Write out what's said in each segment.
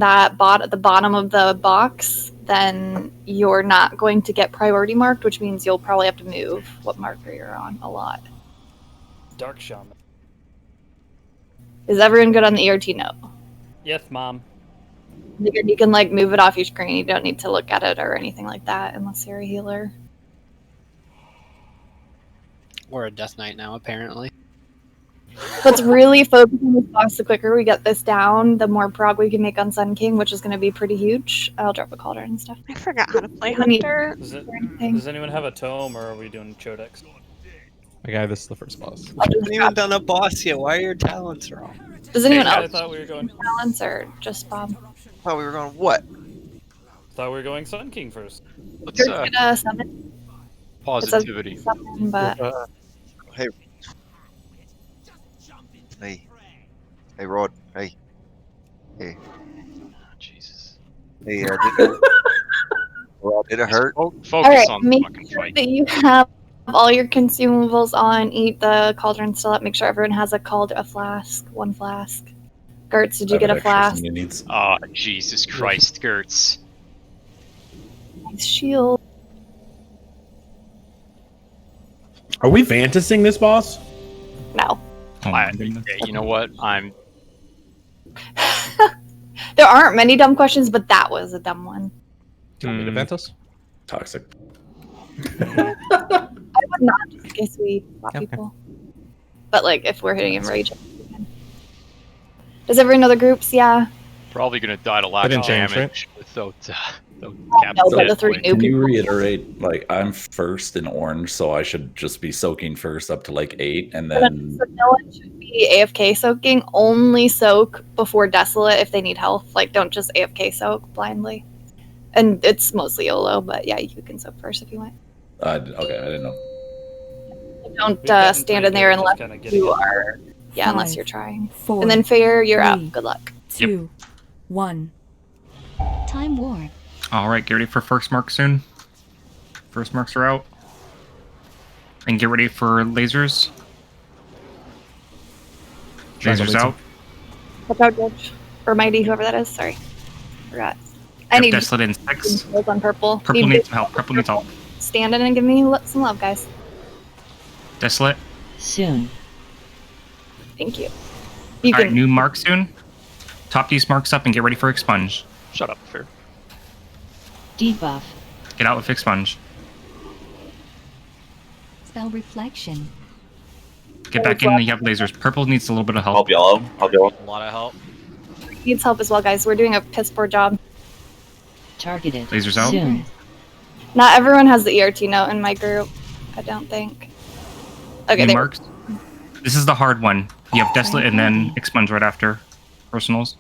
the bottom of the box, then you're not going to get priority marked, which means you'll probably have to move what marker you're on a lot. Dark shaman. Is everyone good on the ERT note? Yes, Mom. You can like move it off your screen. You don't need to look at it or anything like that unless you're a healer. We're a Death Knight now, apparently. Let's really focus on this boss. The quicker we get this down, the more prog we can make on Sun King, which is going to be pretty huge. I'll drop a cauldron and stuff. I forgot how to play Hunter. Does anyone have a tome, or are we doing Chodex? Okay, this is the first boss. I haven't even done a boss yet. Why are your talents wrong? Does anyone I else thought we were going. balance or just Bob? Oh, we were going what? Thought we were going Sun King first. What's You're gonna summon. positivity? Summon, but Hey. Hey. Hey, Rod. Hey. Hey. Jesus. Hey, Rod, did it hurt? Focus all right, on the make fucking sure fight. that you have all your consumables on. Eat the cauldron still up. Make sure everyone has a flask, one flask. Gertz, did you get a flask? Oh, Jesus Christ, Gertz. Nice shield. Are we fantasing this boss? No. Yeah, you know what? There aren't many dumb questions, but that was a dumb one. Do you want me to Ventus? Toxic. I would not, just in case we swap people. But like, if we're hitting him rage. Does everyone know the groups? Yeah. Probably gonna die to lack of damage without No, but the three new Can you people. reiterate, like, I'm first in orange, so I should just be soaking first up to like 8, and So then... no one should be AFK soaking. Only soak before Desolate if they need health. Like, don't just AFK soak blindly. And it's mostly YOLO, but yeah, you can soak first if you want. Okay, I didn't know. Don't stand in there unless you are... Yeah, unless you're trying. 4, and then Fair, you're up. Good luck. 2, 1. Time warp. Alright, get ready for first mark soon. First marks are out. And get ready for lasers. Lasers out. Look out, Judge. Or Mighty, whoever that is. Sorry. Forgot. I Yep, need Desolate in 6. on purple. Purple needs some help. Purple needs help. Stand in and give me some love, guys. Desolate. Soon. Thank you. Alright, new mark soon. Top these marks up and get ready for expunge. Shut up, Fair. Debuff. Get out with expunge. Spell reflection. Get back in and you have lasers. Purple needs a little bit of help. Help yellow. Help yellow. A lot of help. Needs help as well, guys. We're doing a piss poor job. Targeted. Lasers out. Soon. Not everyone has the ERT note in my group. I don't think. Okay, New there. marks. This is the hard one. You have Desolate and then expunge right after. Personals.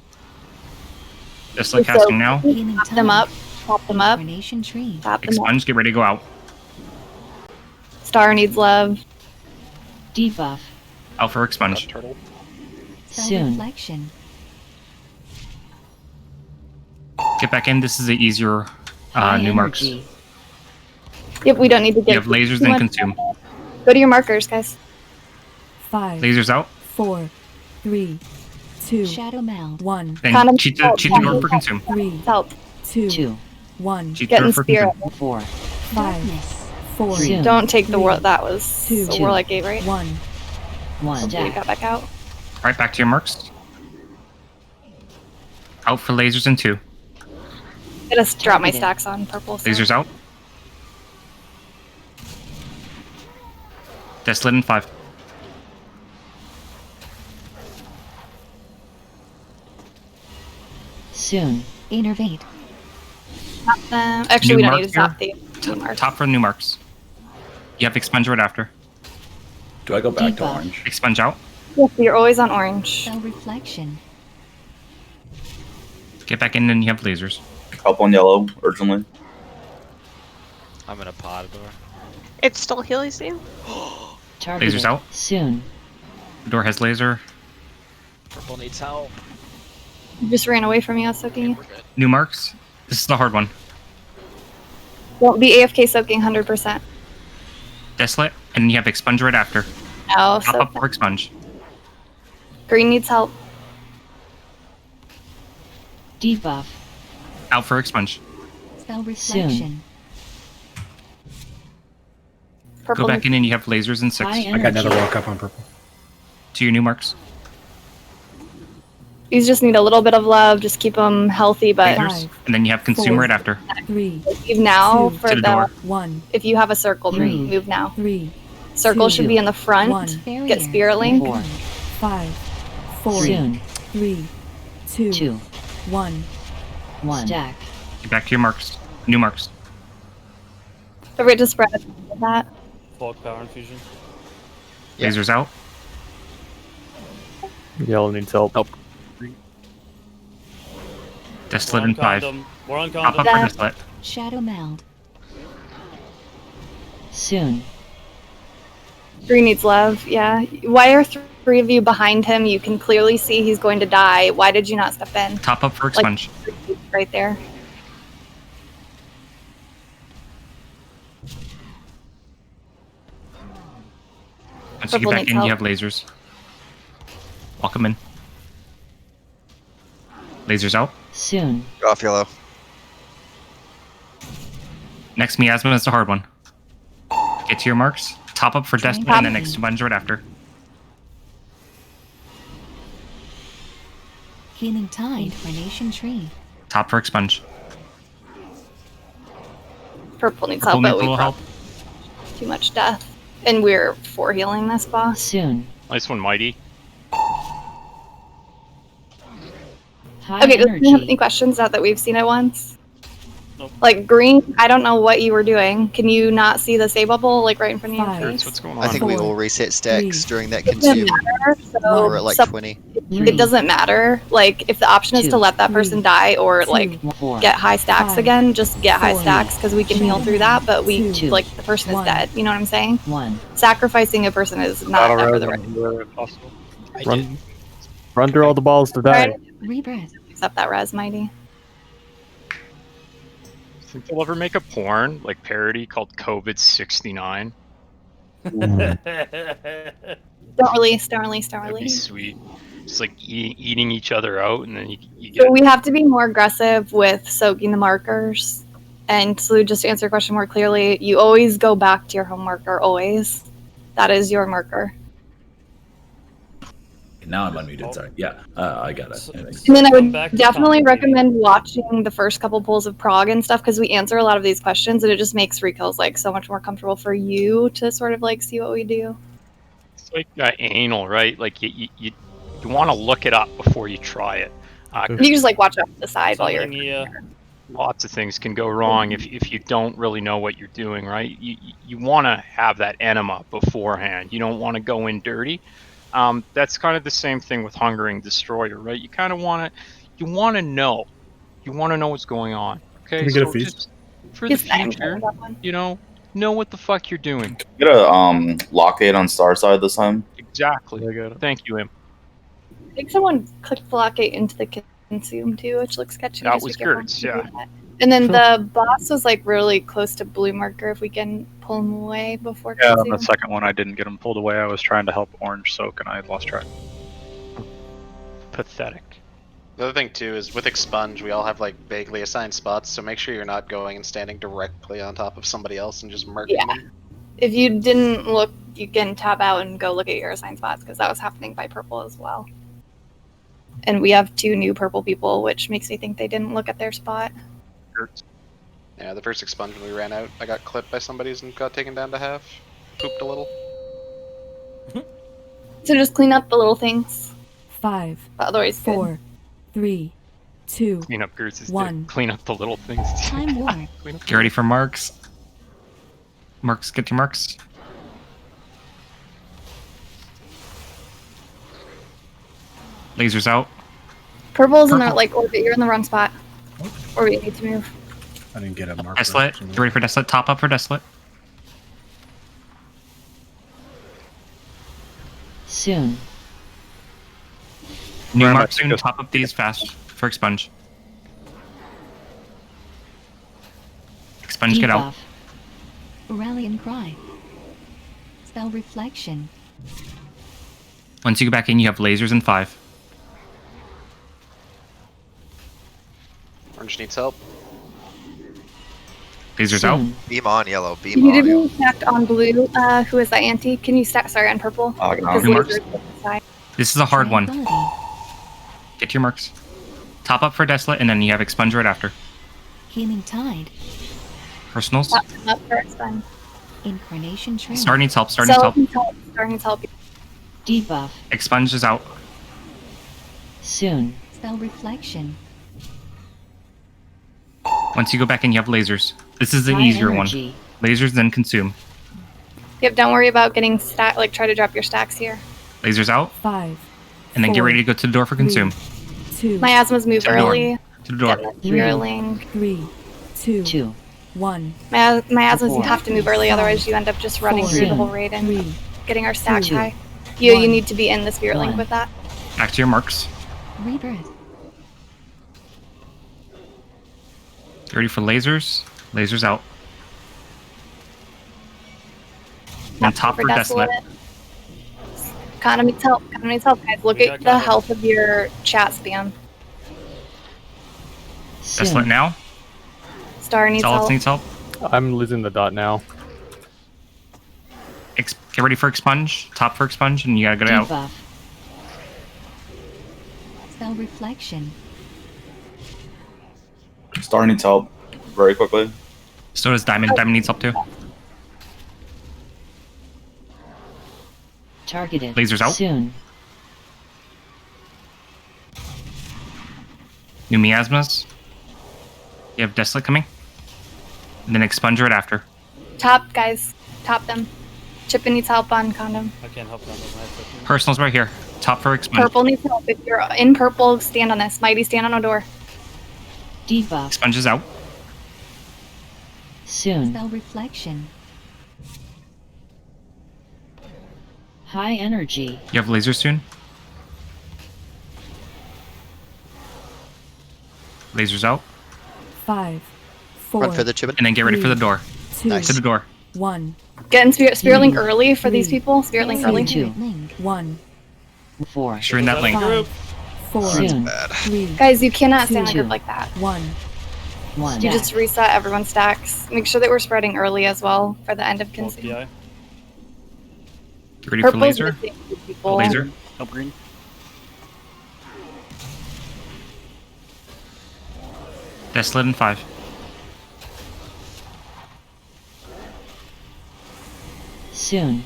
Desolate So, casting now. Pop them up. Pop them up. Tree. Pop them up. Expunge, get ready to go out. Star needs love. Debuff. Out for expunge. Turtle. Soon. Reflection. Get back in. This is the easier new marks. You Yep, we don't need to get. have lasers too then much. consume. Go to your markers, guys. 5, Lasers out. 4, 3, 2, Shadow Meld. 1, Then Condom- cheat the door for consume. 3, Help. 2, 1, Cheat the Getting door for spirit. consume. 4, 5, 4, Don't take the war. 3, That was two, the Warlock Gate, right? 1. Hopefully we got back out. Alright, back to your marks. Out for lasers in 2. I just drop my stacks on purple. So. Lasers out. Desolate in 5. Soon. Innervate. Stop them. Actually, New we don't marks need to stop here? the marks. Top for new marks. You have expunge right after. Do I go back to Debuff. orange? Expunge out. Yes, you're always on orange. Spell reflection. Get back in and you have lasers. Help on yellow, urgently. I'm in a pod door. It's still Healy Steam? Targeted. Lasers out. Soon. The door has laser. Purple needs help. You just ran away from me. I was soaking you. We're good. New marks. This is the hard one. Won't be AFK soaking 100%. Desolate, and you have expunge right after. No, Hop so up for expunge. green needs help. Debuff. Out for expunge. Spell reflection. Purple. Go back in and you have lasers in 6. High I got another energy. walk up on purple. To your new marks. These just need a little bit of love. Just keep them healthy, but Lasers. And then you have consume right after. 3, leave now 2, for to the door. 1. If you have a circle, 3, move now. 3, Circle 2, should be in the front. 1. Get Spirit Link. 4, 5, 4, Soon. 3, 2, 2. 1. 1. Stack. Get back to your marks. New marks. Don't forget to spread that. Bulk power infusion. Yeah. Lasers out. Yellow needs help. Desolate in 5. We're on Pop condom. up for Desolate. Shadow Meld. Soon. Green needs love. Yeah. Why are 3 of you behind him? You can clearly see he's going to die. Why did you not step in? Top up for expunge. Right there. Once you get Purple back needs in, you help. have lasers. Walk them in. Lasers out. Soon. Go off yellow. Next miasma is the hard one. Get to your marks. Top up for Desolate and then expunge right after. Healing Tide. Incarnation Tree. Top for expunge. Purple needs Purple help, needs but a we little help. too much death. And we're 4 healing this boss. Soon. Nice one, Mighty. High Okay, does anyone have energy. any questions now that we've seen it once? Nope. Like green, I don't know what you were doing. Can you not see the say bubble like right in front of your 5. face? What's going on? I think we 4, all reset stacks 3, during that It doesn't consume. matter. So We're at like some- 20. it doesn't matter. Like if the option is to 2, let that person 3, die or 2, like 4. get high stacks 5, again, just get high 4, stacks because we can heal through that. But we 2, like the person is 1. dead. You know what I'm saying? 1. Sacrificing a person is not ever the right. Wherever possible. I Run, run through all the balls to die. Rebirth. Except that res mighty. Think they'll ever make a porn like parody called COVID-69? Don't release. Don't release. Don't That'd be release. sweet. Just like eating each other out, and then you get. So we have to be more aggressive with soaking the markers. And so just to answer your question more clearly, you always go back to your home marker, always. That is your marker. Now I'm unmuted. Sorry. Yeah, I got it. Anyways. And then I Come would back to definitely complicating. recommend watching the first couple pulls of prog and stuff because we answer a lot of these questions and it just makes recalls like so much more comfortable for you to sort of like see what we do. It's like anal, right? Like you want to look it up before you try it. You just like watch off to the side while you're. Lots of things can go wrong if you don't really know what you're doing, right? You want to have that enema beforehand. You don't want to go in dirty. That's kind of the same thing with Hungering Destroyer, right? You kind of want to know. You want to know what's going on. Okay, Can we get a so feast? just for the future, know what the fuck you're doing. Get a blockade on Starside this time. Exactly. Thank you, Im. I think someone clicked blockade into the consume too, which looks sketchy. That Just was be careful Gertz, when you yeah. do that. And then the boss was like really close to blue marker. If we can pull him away before Yeah, on consume. the second one, I didn't get him pulled away. I was trying to help Orange soak, and I lost track. Pathetic. The other thing too is with expunge, we all have like vaguely assigned spots, so make sure you're not going and standing directly on top of somebody else and just murking them. If you didn't look, you can tab out and go look at your assigned spots because that was happening by purple as well. And we have 2 new purple people, which makes me think they didn't look at their spot. Yeah, the first expunge when we ran out, I got clipped by somebody's and got taken down to half. Pooped a little. So just clean up the little things. 5, But otherwise, 4, 3, 2, Clean up Gertz's 1. dick. Clean up the little things. Time War. Clean up Get ready for marks. Marks, get your marks. Lasers out. Purple's in Purple. the like orbit. You're in the wrong spot. Or we need to move. I didn't get a marker. Desolate. Get ready for Desolate. Top up for Desolate. Soon. New Where am I marks soon. focused? Top up these fast for expunge. Expunge, get out. Debuff. Rallying Cry. Spell Reflection. Once you go back in, you have lasers in 5. Orange needs help. Lasers out. Beam on yellow. Beam You on did yellow. be stacked on blue. Who is that, Auntie? Can you stack? Sorry, on purple. Because New marks. lasers are the side. This is a hard one. Get your marks. Top up for Desolate, and then you have Expunge right after. Healing Tide. Personals. Top them up for expunge. Incarnation Tree. Star needs help. Star needs help. Star needs help. Debuff. Expunge is out. Soon. Spell Reflection. Once you go back in, you have lasers. This is an High easier energy. one. Lasers, then consume. Yep, don't worry about getting stack. Like, try to drop your stacks here. Lasers out. 5. And then get ready to go to the door for consume. 2. Miasmas move To the door. early. To the door. Get the Swirling. 3. 2. 2. 1. Miasmas, you 4. have to move early, otherwise you end up just running 4. through the whole raid and 3. getting our stacks 2. high. You 1. need to be in the Spirit Link 1. with that. Back to your marks. Rebirth. Get ready for lasers. Lasers out. And top for Desolate. Kana needs help. Kana needs help, guys. Look at the health of your chat spam. Desolate now. Star needs Solids help. needs help. I'm losing the dot now. Get ready for Expunge. Top for Expunge, and you gotta get out. Debuff. Spell Reflection. Star needs help very quickly. So does Diamond. Diamond needs help too. Targeted. Lasers out. Soon. New miasmas. You have Desolate coming. And then Expunge right after. Top, guys. Top them. Chippin needs help on condom. I can't help them with my second. Personals right here. Top for Expunge. Purple needs help. If you're in purple, stand on this. Mighty, stand on a door. Debuff. Expunge is out. Soon. Spell Reflection. High energy. You have lasers soon. Lasers out. 5. 4. Run for the Chibin. And then get ready for the door. 2. To the door. 1. Get in Spirit Link 3, early for these people. Spirit Link early. 2. 1. 4. Make sure you're in that link. 5. 4. Soon. 3. Guys, you cannot stand in a 2. group like that. 1. 1. You just reset everyone's stacks. Make sure that we're spreading early as well for the end of Both consume. PI. Get ready for Purple's laser. missing two people. Laser. Help green. Desolate in 5. Soon.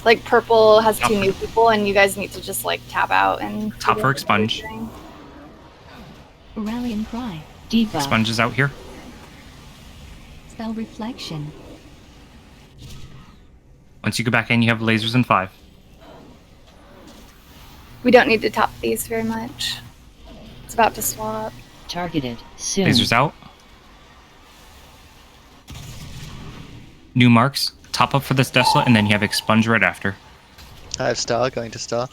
Like purple has two Top. new people, and you guys need to just like tap out and. Top for Expunge. Rallying Cry. Debuff. Expunge is out here. Spell Reflection. Once you go back in, you have lasers in 5. We don't need to top these very much. It's about to swap. Targeted. Soon. Lasers out. New marks. Top up for this Desolate, and then you have Expunge right after. I have Star going to Star.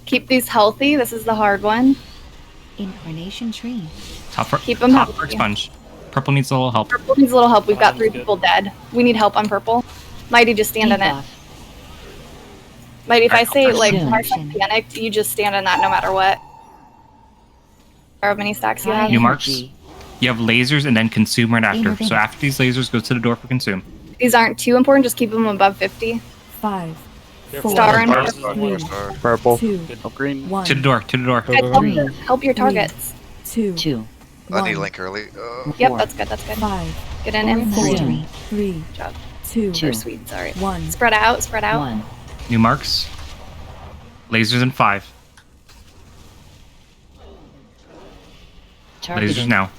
Keep these healthy. This is the hard one. Incarnation Tree. Top for, Keep 'em top healthy. for Expunge. Purple needs a little help. Purple needs a little help. We've got That's 3 good. people dead. We need help on purple. Mighty, just stand in it. Debuff. Mighty, if I say Alright, like soon. if I say panicked, you just stand in that no matter what. How many stacks you High have? New marks. energy. You have lasers and then consume right after. Innervate. So after these lasers, go to the door for consume. These aren't too important. Just keep them above 50. 5. Careful. 4. Star and Star, purple. Star. Purple. 2. Help green. 1. To the door. To the door. Guys, help, 3. help your targets. 2. 2. I need 1. Link early. Yep, 4. that's good. That's good. 5. Get in and Four. 3. 3. Good job. 2. Two. Or sweet. Sorry. 1. Spread out. Spread out. 1. New marks. Lasers in 5. Targeted. Lasers now.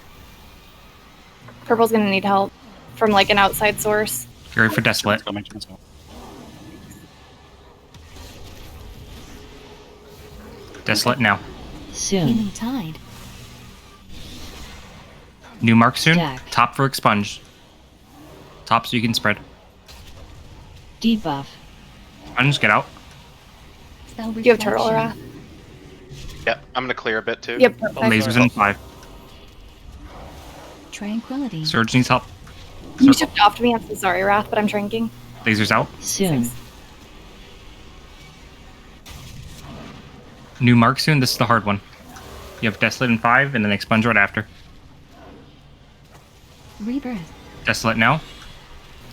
Purple's gonna need help from like an outside source. Get ready for Desolate. Coming to myself. Desolate now. Soon. Healing Tide. New mark soon. Stack. Top for Expunge. Top so you can spread. Debuff. Expunge, get out. Spell Do you have Turtle Reflection. Wrath? Yep, I'm gonna clear a bit too. Yep. Perfect. Lasers in 5. Tranquility. Surge needs help. You Circle. shipped off to me. I'm so sorry, Wrath, but I'm drinking. Lasers out. Soon. New mark soon. This is the hard one. You have Desolate in 5 and then Expunge right after. Rebirth. Desolate now.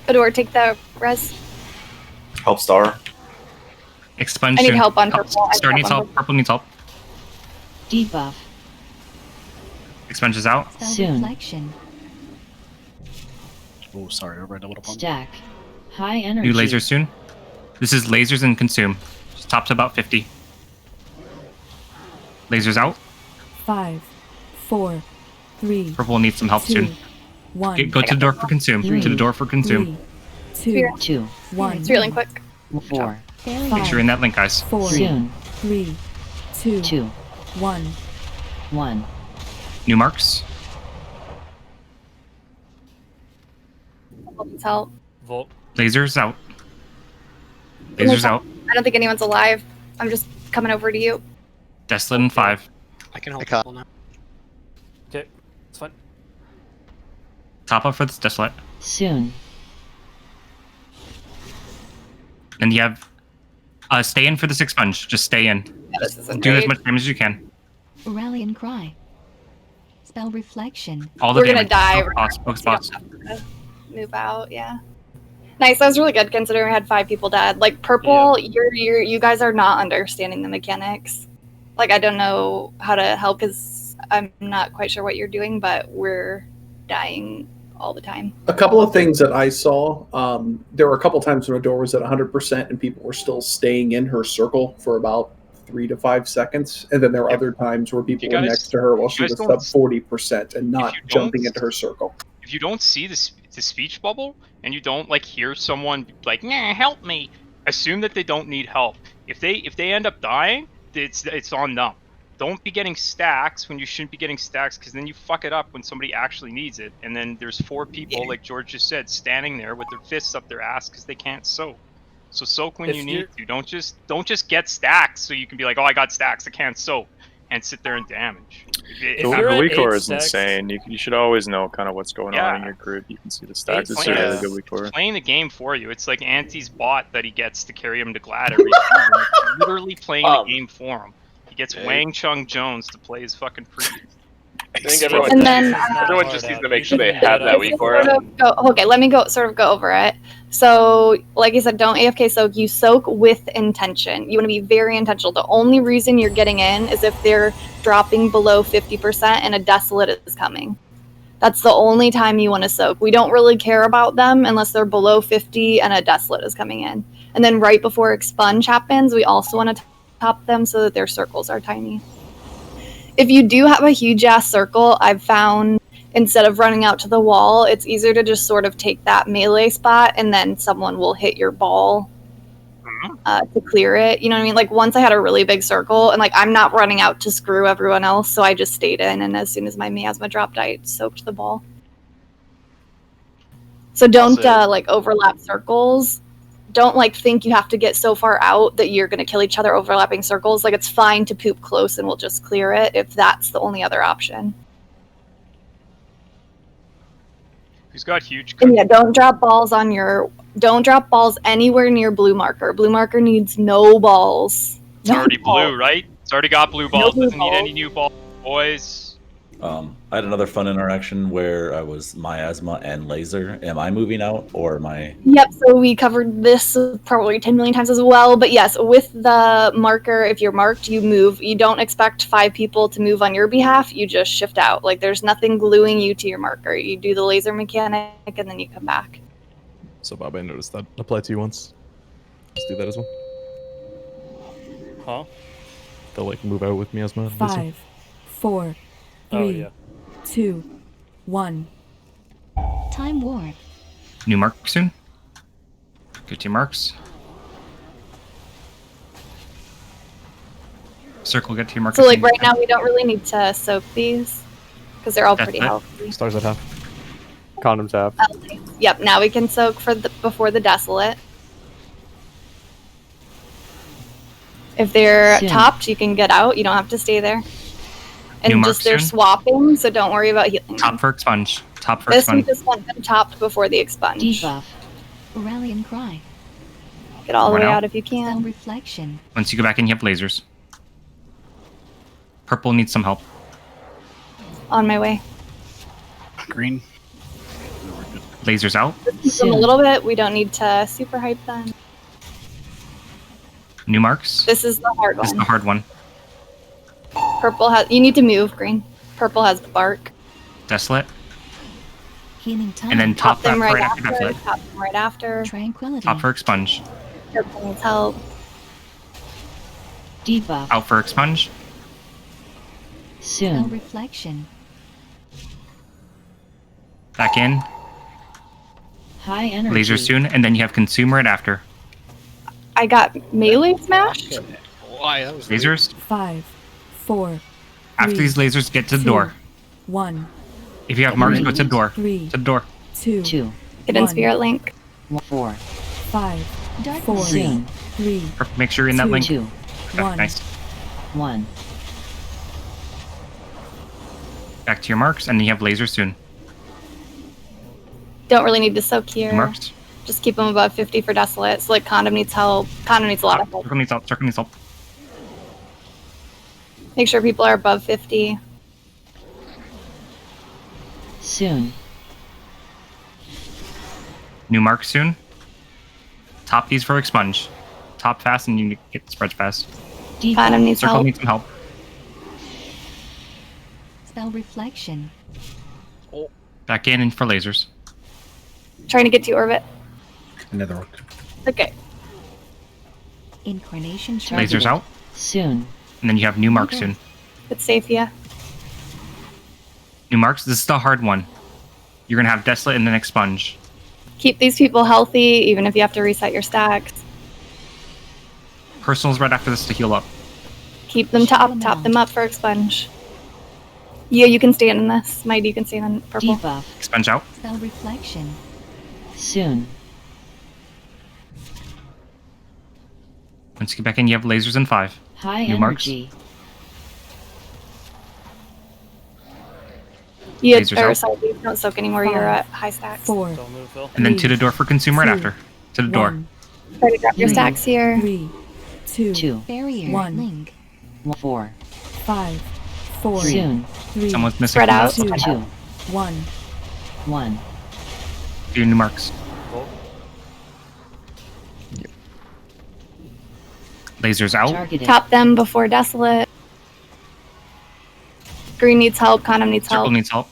Adore, take the res. Help Star. Expunge I need soon. help on purple. Star needs help. Purple needs help. Debuff. Expunge is out. Spell Soon. reflection. Oh, sorry, over double pump. Stack. High energy. New lasers soon. This is lasers and consume. Just top to about 50. Lasers out. 5, 4, 3. Purple needs some help 2, soon. 1. Go to the door for consume. To the door for consume. 3, 2, 2. 1. It's really quick. 4. Make sure you're in that link, guys. 4, Soon. 3, 2, 2. 1. 1. New marks. Needs help. Volt. Lasers out. Lasers out. I don't think anyone's alive. I'm just coming over to you. Desolate in 5. I can help people now. Okay, it's fine. Top up for this Desolate. Soon. And you have stay in for this expunge. Just stay in. Yeah, this isn't Do as great. much damage as you can. Rally and cry. Spell reflection. All the We're gonna damage. die. Focus boss. Move out, yeah. Nice, that was really good considering we had 5 people dead. Like purple, you guys are not understanding the mechanics. Like I don't know how to help because I'm not quite sure what you're doing, but we're dying all the time. A couple of things that I saw. There were a couple times when Adore was at 100% and people were still staying in her circle for about 3 to 5 seconds, and then there were other times where people were next to her while she was sub 40% and not jumping into her circle. If you don't see the speech bubble and you don't like hear someone like "Nah, help me," assume that they don't need help. If they end up dying, it's on them. Don't be getting stacks when you shouldn't be getting stacks, because then you fuck it up when somebody actually needs it, and then there's 4 people, like George just said, standing there with their fists up their ass because they can't soak. So soak when you need to. Don't just get stacks so you can be like, oh, I got stacks, I can't soak, and sit there and damage. The weak core is insane. You should always know kind of what's going on in your group. You can see the stacks. It's a really good weak core. Playing the game for you. It's like Anti's bot that he gets to carry him to Glad every season. It's literally playing the game for him. He gets Wang Chung Jones to play his fucking priest. I think everyone just needs to make sure they have that weak core. Okay, let me go over it. So, like I said, don't AFK soak. You soak with intention. You want to be very intentional. The only reason you're getting in is if they're dropping below 50% and a Desolate is coming. That's the only time you want to soak. We don't really care about them unless they're below 50 and a Desolate is coming in. And then right before expunge happens, we also want to top them so that their circles are tiny. If you do have a huge ass circle, I've found instead of running out to the wall, it's easier to just sort of take that melee spot and then someone will hit your ball to clear it. You know what I mean? Like once I had a really big circle and like I'm not running out to screw everyone else, so I just stayed in, and as soon as my miasma dropped, I soaked the ball. So don't like overlap circles. Don't like think you have to get so far out that you're going to kill each other overlapping circles. Like it's fine to poop close and we'll just clear it if that's the only other option. Who's got huge? And yeah, don't drop balls anywhere near blue marker. Blue marker needs no balls. It's already blue, right? It's already got blue balls. Doesn't need any new balls, boys. I had another fun interaction where I was miasma and laser. Am I moving out or am I? Yep, so we covered this probably 10 million times as well. But yes, with the marker, if you're marked, you move. You don't expect 5 people to move on your behalf. You just shift out. Like there's nothing gluing you to your marker. You do the laser mechanic and then you come back. So Bob, I noticed that applied to you once. Let's do that as well. Huh? They'll like move out with miasma. 5, 4, 3, 2, 1. Time warp. New mark soon. Get your marks. Circle, get to your marks. So like right now we don't really need to soak these because they're all pretty healthy. Stars at half. Condoms half. Yep, now we can soak for before the Desolate. If they're topped, you can get out. You don't have to stay there. And just they're swapping, so don't worry about healing. Top for expunge. Top for This one expunge. just wants them topped before the expunge. Debuff. Rally and cry. Get all the way One out out. if you can. Spell reflection. Once you go back in, you have lasers. Purple needs some help. On my way. Green. Lasers out. Keep them a little bit. We don't need to super hype them. New marks. This is the hard This is one. the hard one. Purple has. You need to move. Green. Purple has bark. Desolate. Healing time. And then top that them right right after Desolate. Top them right after. Tranquility. Top for expunge. Purple needs help. Debuff. Out for expunge. Spell Soon. reflection. Back in. High energy. Laser soon, and then you have consume right after. I got melee smashed. Why? That was Lasers. 5, 4, After these lasers, get to the door. 1, If you have marks, go to the door. 3, To the door. 2, 2. Get in One. spirit link. 4. 5, 4, Soon. 3, Perfect. Make sure you're in that Two. link. 2. Okay, 1. nice. 1. Back to your marks, and then you have lasers soon. Don't really need to soak here. Marks. Just keep them above 50 for Desolate. So like Condom needs help. Condom needs a lot of help. Circle needs help. Circle needs help. Make sure people are above 50. Soon. New marks soon. Top these for expunge. Top fast, and you get spread fast. Condom needs Circle help. needs some help. spell reflection. Back in and for lasers. Trying to get to orbit. Another one. Okay. Incarnation Lasers out. Soon. And then you have new marks Okay. soon. It's safe, yeah. New marks. This is the hard one. You're gonna have desolate and then expunge. Keep these people healthy, even if you have to reset your stacks. Personals right after this to heal up. Keep them top them up for expunge. Yeah, you can stand in this. Mighty, you can stand in purple. Debuff. Expunge out. Spell reflection. Soon. Once you get back in, you have lasers in 5. High new marks. energy. Yeah, Lasers or out. sorry, you don't soak anymore. You're at high stacks. 4, Don't move, Phil. And then to the door for consume right 2, after. To the door. 1. Try to grab your Three. stacks here. 3, 2, 2. barrier 1, link. 4. 5, 4, Soon. 3, Someone's missing. Spread out. 2. 1. 1. Do your new marks. Lasers out. Targeted. Top them before desolate. Green needs help. Condom needs Circle help. needs help.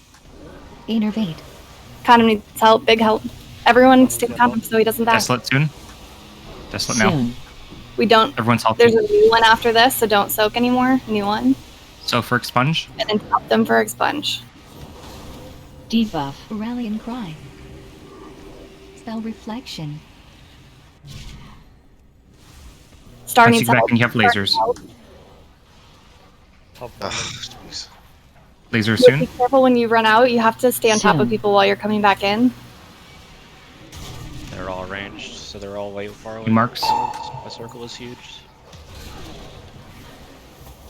Innervate. Condom needs help. Big help. Everyone stay condom so he doesn't die. Desolate soon. Desolate now. Soon. We don't. Everyone's healthy. There's a new one after this, so don't soak anymore. New one. So for expunge, And then top them for expunge. Debuff. Rallying cry. Spell reflection. Star once you needs get back help. in, you have Star lasers. needs help. Top Ugh, one. jeez. Lasers Yeah, be soon. careful when you run out. You have to stay on top of Soon. people while you're coming back in. They're all ranged, so they're all way far away. Marks. My circle is huge.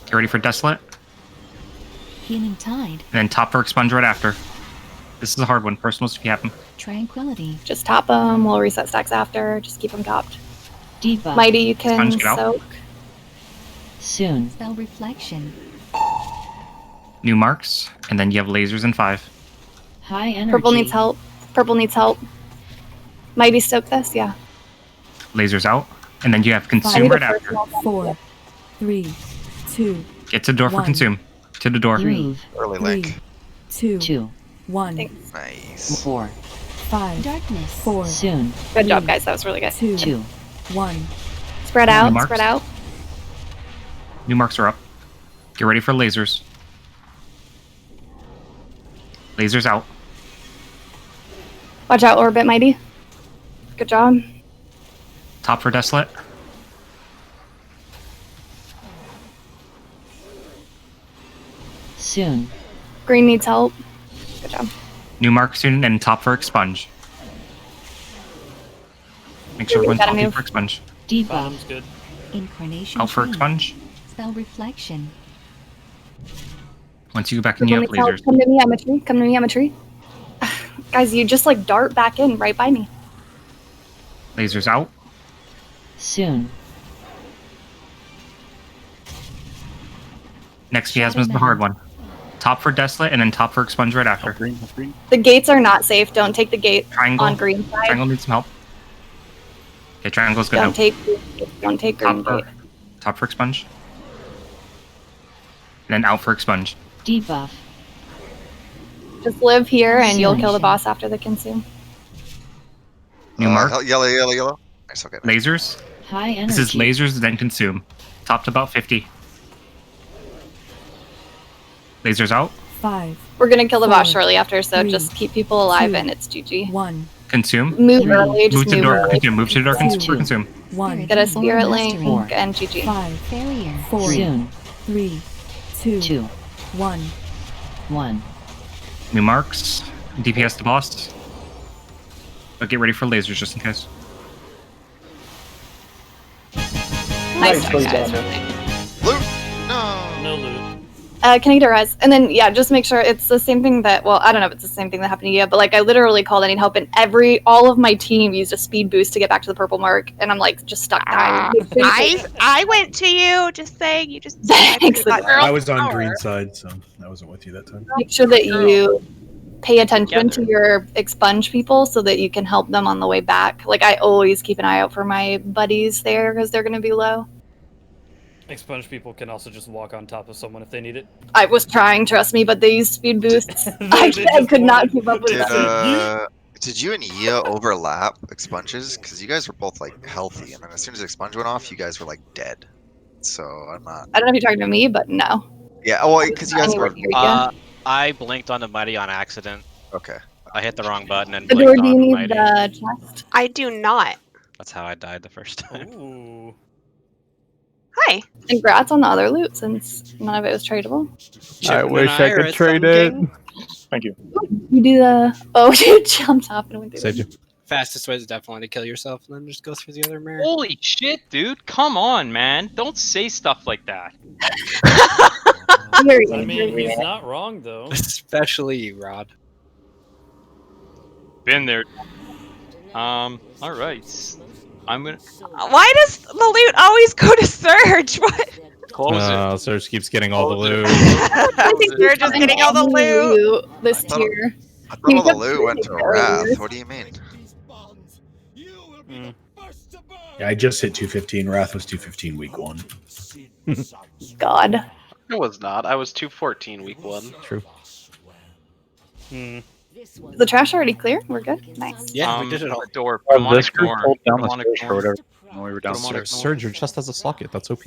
Get ready for desolate. Healing tide. And then top for expunge right after. This is a hard one. Personals if you have them. Tranquility. Just top them. We'll reset stacks after. Just keep them topped. Debuff. Mighty, you can Sponge, get out. soak. Soon. Spell reflection. New marks. And then you have lasers in 5. High energy. Purple needs help. Purple needs help. Mighty soak this, yeah. Lasers out. And then you have I consume need right a after. personal 4, 3, 2, Get to the door for 1. consume. To the door. 3. Early 3, link. 2, 2. 1, Thanks. Nice. 4. 5, darkness. 4, Soon. Good job, guys. That was really good. 2, 2. 1. Spread out. marks. Spread out. New marks are up. Get ready for lasers. Lasers out. Watch out, orbit, Mighty. Good job. Top for desolate. Soon. Green needs help. Good job. New mark soon and top for expunge. Make sure We everyone's gotta healthy move. for expunge. Debuff. Bottom's good. Incarnation Out for tree. expunge. Spell reflection. Once you go back and you have Purple needs help. lasers. Come to me, I'm a tree. Come to me, I'm a tree. Guys, you just like dart back in right by me. Lasers out. Soon. Next miasma is the hard one. Top for Desolate, and then top for Expunge right after. The gates are not safe. Don't take the gate Triangle. on green side. Triangle needs some help. Okay, Triangle's good. Don't take green gate. Top for Expunge. And then out for Expunge. Debuff. Just live here, and you'll kill the boss after the consume. New mark. Yellow. Nice, okay. Lasers. High energy. This is lasers, then consume. Top to about 50. Lasers out. 5. We're gonna kill the boss shortly after, so just keep people alive, and it's GG. 1. Consume. Move early. Just Move to the move door. early. Consume. Move to the door. Consume. 1. Get a spirit link and GG. 5. Failure. 4. Soon. 3. 2. 2. 1. 1. New marks. DPS to boss. But get ready for lasers just in case. Nice Nice try, job. guys. Really. Loot. No. No loot. Can I get a res? And then, yeah, just make sure it's the same thing that, well, I don't know if it's the same thing that happened to you, but like I literally called I need help, and all of my team used a speed boost to get back to the purple mark, and I'm like just stuck dying. I went to you, just saying, you just Thanks, I was on green side, so I wasn't with you that time. Make sure that you pay attention to your expunge people so that you can help them on the way back. Like I always keep an eye out for my buddies there because they're going to be low. Expunge people can also just walk on top of someone if they need it. I was trying, trust me, but they use speed boosts. I could not keep up with them. Did you and Ia overlap expunges? Because you guys were both like healthy, and then as soon as expunge went off, you guys were like dead. So I'm not. I don't know if you're talking to me, but no. Yeah, well, because you guys were. I blinked on the Mighty on accident. Okay. I hit the wrong button and Adore, blinked do you on the need Mighty. the chest? I do not. That's how I died the first time. Ooh. Hi. Congrats on the other loot since none of it was tradable. I wish I could trade it. Thank you. You do the. Oh, you jumped off and went through. Saved you. Fastest way is definitely to kill yourself and then just go through the other mirror. Holy shit, dude! Come on, man! Don't say stuff like that. I mean, he's not wrong though. Especially you, Rod. Been there. All right. I'm gonna. Why does the loot always go to Surge? What? Close it. Surge keeps getting all the loot. I think Surge is getting all the loot. This tier. I thought all the loot went to Wrath. What do you mean? Yeah, I just hit 215. Wrath was 215 week 1. God. It was not. I was 214 week 1. True. Is the trash already clear? We're good? Nice. Yeah, we did it all. Door. This group pulled down the stairs or whatever when we were downstairs. Surge, your chest has a socket. That's OP.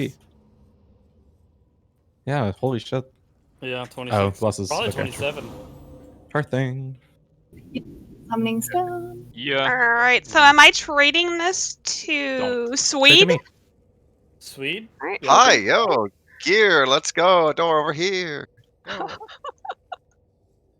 Yeah, holy shit. Yeah, 26. Oh, blesses. Probably Okay. 27. Her thing. Summoning stone. Yeah. Alright, so am I trading this to Swede? Swede? Alright. Hi, yo, gear. Let's go. Door over here.